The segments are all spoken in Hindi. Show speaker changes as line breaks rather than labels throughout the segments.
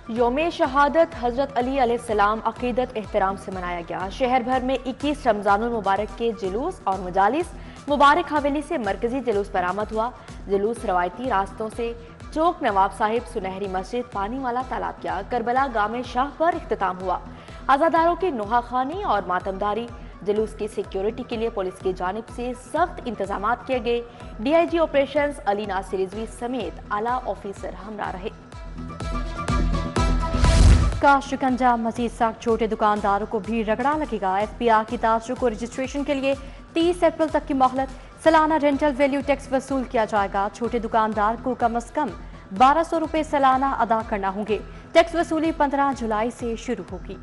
योम शहादत हजरत अली अलैहिस्सलाम अकीदत एहतराम से मनाया गया। शहर भर में 21 रमजानुल मुबारक के जुलूस और मजालिस मुबारक हवेली से मरकजी जुलूस बरामद हुआ। जुलूस रवायती रास्तों से चौक नवाब साहिब, सुनहरी मस्जिद, पानी वाला तालाब गया। करबला गामे शाह पर इख्तिताम हुआ। आजादारों की नोहा खानी और मातमदारी। जुलूस की सिक्योरिटी के लिए पुलिस की जानिब से सख्त इंतजाम किए गए। DIG ऑपरेशंस अली नासिर रिजवी समेत आला ऑफिसर हमरा रहे।
का शिकंजा मजीद सख्त, छोटे दुकानदारों को भी रगड़ा लगेगा। FPR की ताजरों को रजिस्ट्रेशन के लिए 30 अप्रैल तक की मोहलत। सालाना रेंटल वैल्यू टैक्स वसूल किया जाएगा। छोटे दुकानदार को कम अज कम 1200 रुपए सालाना अदा करना होंगे। टैक्स वसूली 15 जुलाई से शुरू होगी।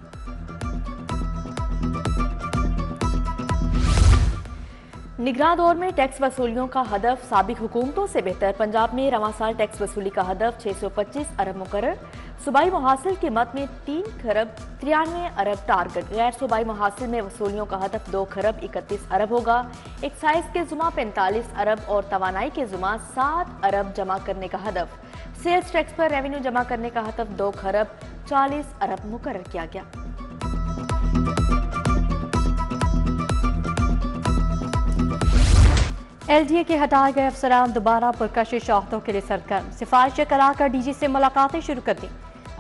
निगरान दौर में टैक्स वसूलियों का हदफ साबिक हुकूमतों से बेहतर। पंजाब में रवां साल टैक्स वसूली का हदफ 625 अरब मुकर्रर। सूबाई मुहासिल की मद में 3 खरब 93 अरब टारगेट। गैर सूबाई मुहासिल में वसूलियों का हदफ 2 खरब 31 अरब होगा। एक्साइज के जुमा 45 अरब और तवानाई के जुमा 7 अरब जमा करने का हदफ। सेल्स टैक्स पर रेवेन्यू जमा करने का हदफ 2 खरब 40 अरब मुकर्रर किया गया।
LDA के हटाए गए अफसरान दोबारा पुरकशिश शौहतों के लिए सरगर्म। सिफारिशें कराकर DG से मुलाकातें शुरू कर दी।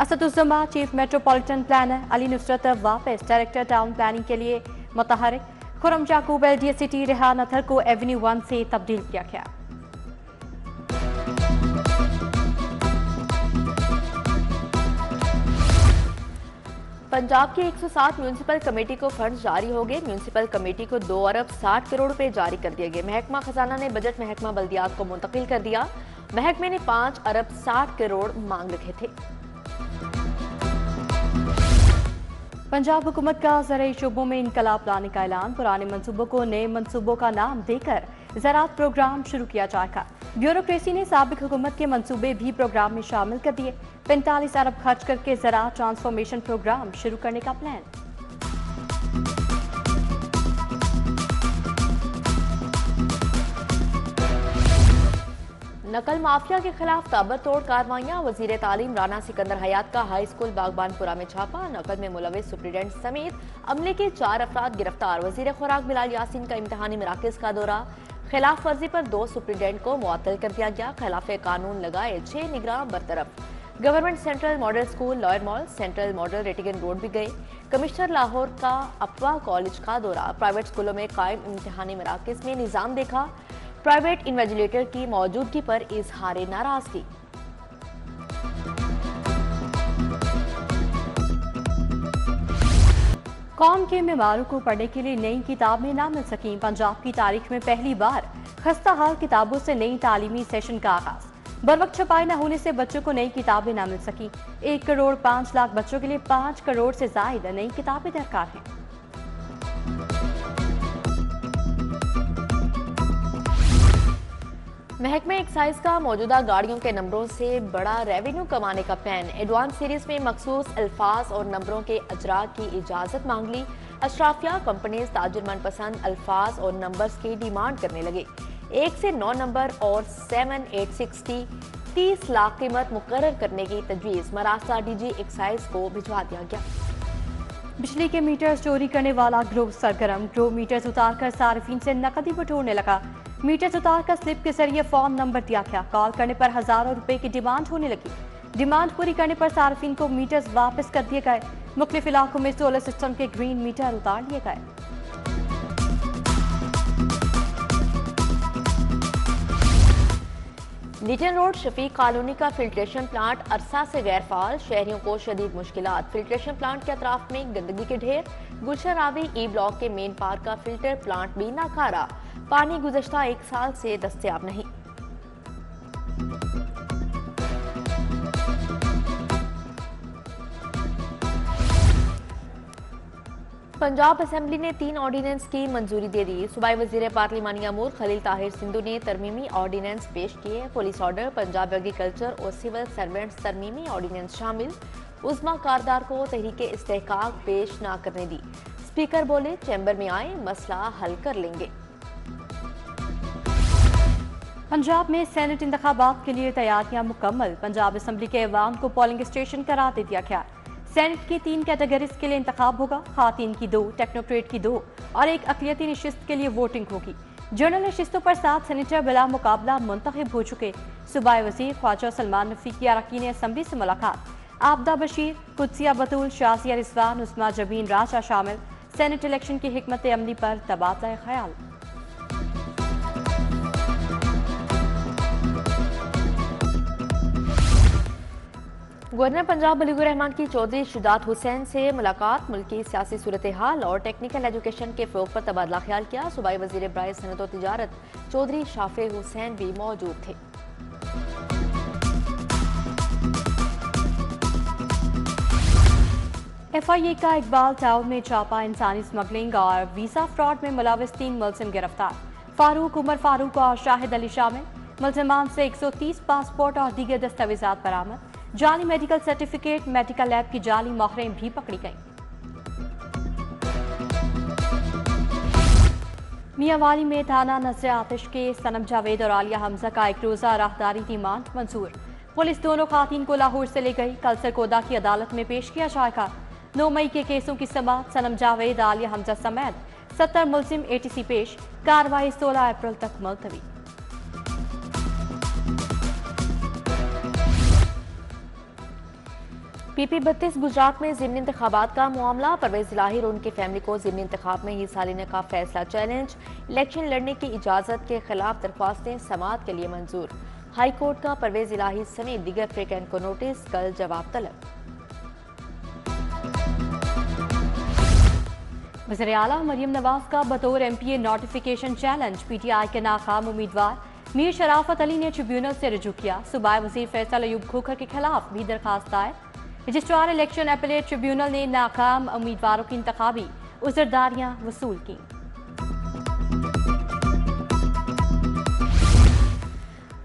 Asaduzzaman chief metropolitan planner, Ali Nusrat वापस डायरेक्टर टाउन प्लानिंग के लिए मुतहरिक। खुरम याकूब LDA सिटी रेहान अथर को एवेन्यू 1 से तब्दील किया गया।
पंजाब की 107 म्यूनिसिपल कमेटी को फंड जारी हो गए। म्यूनिसिपल कमेटी को 2 अरब 60 करोड़ रुपए जारी कर दिए गए। महकमा खजाना ने बजट महकमा बल्दियात को मुंतकिल कर दिया। महकमे ने 5 अरब 60 करोड़ मांग रखे थे।
पंजाब हुकूमत का ज़राई शोबों में इनकलाब लाने का ऐलान। पुराने मंसूबों को नए मंसूबों का नाम देकर ज़राअत प्रोग्राम शुरू किया जाएगा। ब्यूरोक्रेसी ने साबिक हुकूमत के मंसूबे भी प्रोग्राम में शामिल कर दिए। 45 अरब खर्च करके ज़राअत ट्रांसफॉर्मेशन प्रोग्राम शुरू करने का प्लान।
नकल माफिया के खिलाफ ताबड़तोड़ कार्रवाइयां। वजीर तालीम राना सिकंदर हयात का हाई स्कूल बागबानपुरा में छापा। नकल में मुलविस सुप्रीडेंट समेत अमले के 4 अफराद गिरफ्तार। वजीर खुराक बिलाल यासीन का इम्तहानी मराकज का दौरा। खिलाफ वर्जी पर 2 सुप्रीडेंट को मुअत्तल कर दिया गया। खिलाफ कानून लगाए 6 निगरान बरतरफ। Government central model school, lower mall, central model Rattigan road भी गए। कमिश्नर लाहौर का अफवा कॉलेज का दौरा। प्राइवेट स्कूलों में कायम इम्तहानी मराकज में निजाम देखा। प्राइवेट इन्वेजिलेटर की मौजूदगी पर इजहार नाराजगी।
कौम के मेमारों को पढ़ने के लिए नई किताबें ना मिल सकी। पंजाब की तारीख में पहली बार खस्ता हाल किताबों से नई तालीमी सेशन का आगाज। बरवक्त छपाई न होने से बच्चों को नई किताबें ना मिल सकी। 1 करोड़ 5 लाख बच्चों के लिए 5 करोड़ से जायद नई किताबें दरकार हैं।
महकमे एक्साइज का मौजूदा गाड़ियों के नंबरों से बड़ा रेवेन्यू कमाने का प्लान। एडवांस सीरीज में मखसूस अल्फाज और नंबरों के अजरा की इजाजत मांग ली। अशराफिया कंपनीज ताजिर मनपसंद अल्फाज और नंबर्स की डिमांड करने लगे। 1 से 9 नंबर और 7, 8, 6 की 30 लाख कीमत मुकर्रर करने की तजवीज़। महाराष्ट्र DG एक्साइज को भिजवा दिया गया।
बिजली के मीटर चोरी करने वाला ग्रोह सरगर्म। ग्रोह मीटर्स उतारकर सार्फिन से नकदी बटोरने लगा। मीटर्स उतारकर स्लिप के जरिए फोन नंबर दिया गया। कॉल करने पर हजारों रुपए की डिमांड होने लगी। डिमांड पूरी करने पर सार्फिन को मीटर्स वापस कर दिए गए। मुख्तलिफ इलाकों में सोलर सिस्टम के ग्रीन मीटर उतार लिए गए।
लीटन रोड शफीक कॉलोनी का फिल्ट्रेशन प्लांट अरसा से गैर फाल। शहरियों को शदीद मुश्किलात। फिल्ट्रेशन प्लांट के अतराफ में गंदगी के ढेर। गुलशन रावी E ब्लॉक के मेन पार्क का फिल्टर प्लांट भी नाकारा। पानी गुज़श्ता 1 साल से दस्तयाब नहीं। पंजाब असेंबली ने 3 ऑर्डिनेंस की मंजूरी दे दी। सूबाई वजीर पार्लिमानी अमूर खलील ताहिर सिंधु ने तरमीमी ऑर्डिनेंस पेश किए। पुलिस ऑर्डर, पंजाब एग्रीकल्चर और सिविल सर्वेंट्स तरमीमी ऑर्डिनेंस शामिल। उस्मा कारदार को तहरीके इस्तेहकाक पेश ना करने दी। स्पीकर बोले, चैम्बर में आए, मसला हल कर लेंगे।
पंजाब में सेनेट इंतखाबात के लिए तैयारियां मुकम्मल। पंजाब असम्बली के ऐवान को पोलिंग स्टेशन करार दे दिया गया। सेनेट की 3 कैटेगरीज के लिए इंतखाब होगा। खातीन की 2, टेक्नोक्रेट की 2 और एक अक़लियती नशिस्त के लिए वोटिंग होगी। जनरल नशिस्तों पर 7 सेनेटर बिला मुकाबला मुंतखब हो चुके। सूबाई वज़ीर ख्वाजा सलमान रफ़ी की अरकान असम्बली से मुलाकात। आबदा बशीर, कुदसिया बतूल, शाजिया रिजवान, उस्मा जबीन राजा शामिल। सेनेट इलेक्शन की हिकमत अमली पर तबादला ख्याल।
गवर्नर पंजाब मलीकुर रहमान की चौधरी शुजात हुसैन से मुलाकात। मुल्की सियासी सूरत हाल और टेक्निकल एजुकेशन के फ़रोग़ पर तबादला ख्याल किया। सूबाई वज़ीर बराए सनअत व तिजारत चौधरी शाफे हुसैन भी मौजूद थे।
FIA का इकबाल टाउन में छापा। इंसानी स्मगलिंग और वीज़ा फ्रॉड में मुलविस 3 मुलजिम गिरफ्तार। फारूक, उमर फारूक और शाहिद अली शामिल। मुलजिमान से 130 पासपोर्ट और दीगर दस्तावेजात बरामद। जाली मेडिकल सर्टिफिकेट, मेडिकल लैब की जाली मोहरें भी पकड़ी गईं। मियांवाली में थाना नजर आतिश के सनम जावेद और आलिया हमजा का 1 रोज़ा राहदारी रिमांड मंजूर। पुलिस दोनों खातून को लाहौर से ले गई। कल सरकोदा की अदालत में पेश किया जाएगा। 9 मई के केसों की समाअत। सनम जावेद, आलिया हमजा समेत 70 मुलजिम ATC पेश। कार्रवाई 16 अप्रैल तक मुलतवी।
PP32 गुजरात में ज़िमनी इंतखाबात का मामला। परवेज इलाही और उनकी फैमिली को ज़िमनी इंतखाब में हिस्सा लेने का फैसला चैलेंज। इलेक्शन लड़ने की इजाज़त के खिलाफ दरख्वास्तें समाअत के लिए मंजूर। हाई कोर्ट का परवेज इलाही समेत दीगर फ्रिकैन को नोटिस। कल जवाब तलब।
वज़ीर आला मरियम नवाज का बतौर MPA नोटिफिकेशन चैलेंज। PTI के नाकाम उम्मीदवार मीर शराफत अली ने ट्रिब्यूनल से रुजू किया। सूबाई वज़ीर फैसल अयूब खोखर के खिलाफ भी दरखास्त दायर। रजिस्ट्रार इलेक्शन अपीलेट ट्रिब्यूनल ने नाकाम उम्मीदवारों की इंतखाबी उज़रदारियां वसूल की।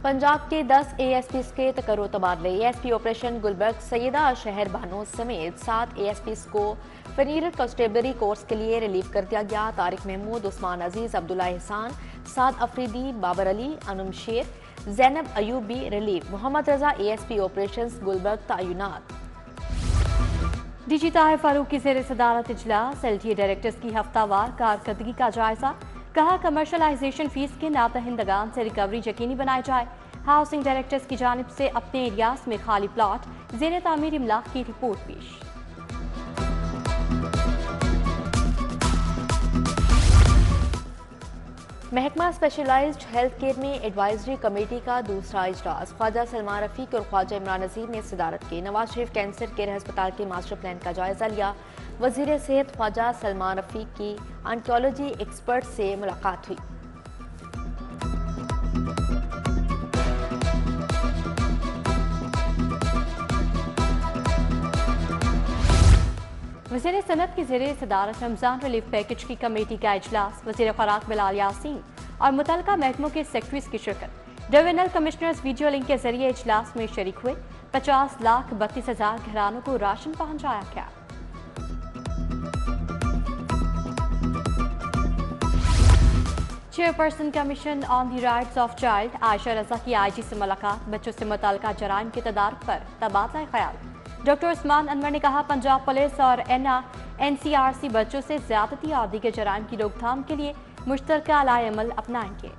पंजाब के 10 ASPs के तकर्रो तबादले। ASP ऑपरेशन गुलबर्ग सैयदा शहर बानो समेत 7 ASPs को फनीर कंस्टेबलरी कोर्स के लिए रिलीव कर दिया गया। तारिक महमूद, उस्मान अजीज, अब्दुल्ला एहसान, साद अफरीदी, बाबर अली, अनुम शेर, जैनब अयूब भी relieve. Muhammad Raza ASP operation Gulberg तयनात।
DG ताहिर फारूक की ज़ेर सदारत इजलास। LTA डायरेक्टर्स की हफ्तावार कारकर्दगी का जायजा। कहा कमर्शलाइजेशन फीस के नादहिंदगान से रिकवरी यकीनी बनाई जाए। हाउसिंग डायरेक्टर्स की जानिब से अपने एरियाज में खाली प्लॉट ज़ेर तामीर इमलाक की रिपोर्ट पेश।
महकमा स्पेशलाइज्ड हेल्थ केयर में एडवाइजरी कमेटी का दूसरा इजलास। ख्वाजा सलमान रफीक और ख्वाजा इमरान नज़ीर ने सदारत की। नवाज शरीफ कैंसर केयर अस्पताल के मास्टर प्लान का जायजा लिया। वजीर सेहत ख्वाजा सलमान रफीक की ऑन्कोलॉजी एक्सपर्ट से मुलाकात हुई।
वज़ीर सनत की ज़ेर सदारत रमज़ान रिलीफ पैकेज की कमेटी का इजलास। वज़ीर खुराक बिलाल यासीन और मुतल्लिका महकमों के सेक्रेटरीज की शिरकत। डिवीजनल कमिश्नर्स वीडियो लिंक के जरिए इजलास में शरीक हुए। 50,32,000 घरानों को राशन पहुंचाया गया। Chairperson commission on the rights of child Ayesha Raza की IG से मुलाकात। बच्चों से मुतल्लिका जराइम के तदारुक पर तबादला ख्याल। डॉक्टर उस्मान अनवर ने कहा पंजाब पुलिस और NCRC बच्चों से ज्यादती और दीगर जराइम की रोकथाम के लिए मुश्तरका अमल अपनाएंगे।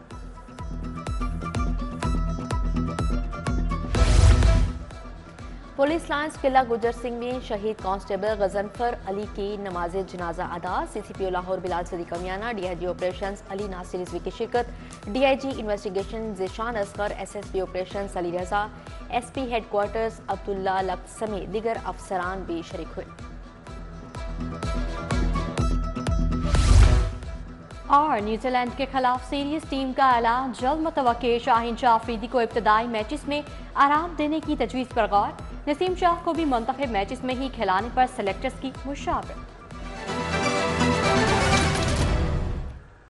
पुलिस लाइन्स किला गुजर सिंह में शहीद कांस्टेबल गजनफर अली की नमाज जनाजा अदा। CCPO Lahore Bilal Sadiq Miana, DIG operations Ali Nasir Rizvi की शिरकत। DIG investigation Zeeshan Asghar, SSP operations Ali Raza, SP headquarters Abdullah Lak समेत दीगर अफसरान भी शरीक हुए।
और न्यूजीलैंड के खिलाफ सीरीज टीम का ऐलान जल्द मुतवक्के। शाहीन शाह अफरीदी को इब्तदाई मैचेस में आराम देने की तजवीज़ पर गौर। नसीम शाह को भी मुंतखब मैचेस में ही खिलाने पर सेलेक्टर्स की मुशावरत।